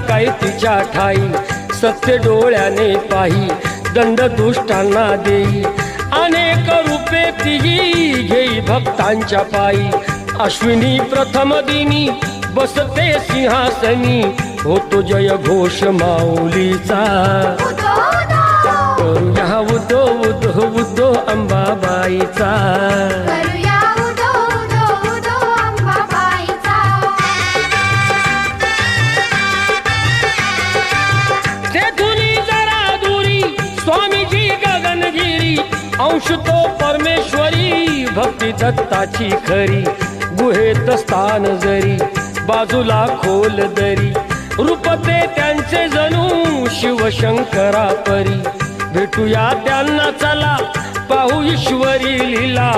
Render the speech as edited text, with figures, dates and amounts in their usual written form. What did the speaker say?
काय तिच्या ठाई, सत्य डोळ्याने पाही दंड दुष्टांना देई, अनेक रूपे तिही घेई भक्तांच्या पायी, अश्विनी प्रथम दिनी बसते सिंहासनी, होतो जय घोष माऊलीचा, करूया उदो उदो उदो अंबाबाईचा, स्वामीजी गगनगिरी, अंश तो परमेश्वरी, भक्ती दत्ताची खरी, गुहेत स्थान जरी, बाजूला खोल दरी, रूपते त्यांचे जणू शिवशंकरा परी, भेटूया त्यांना चला पाहू ईश्वरी लीला.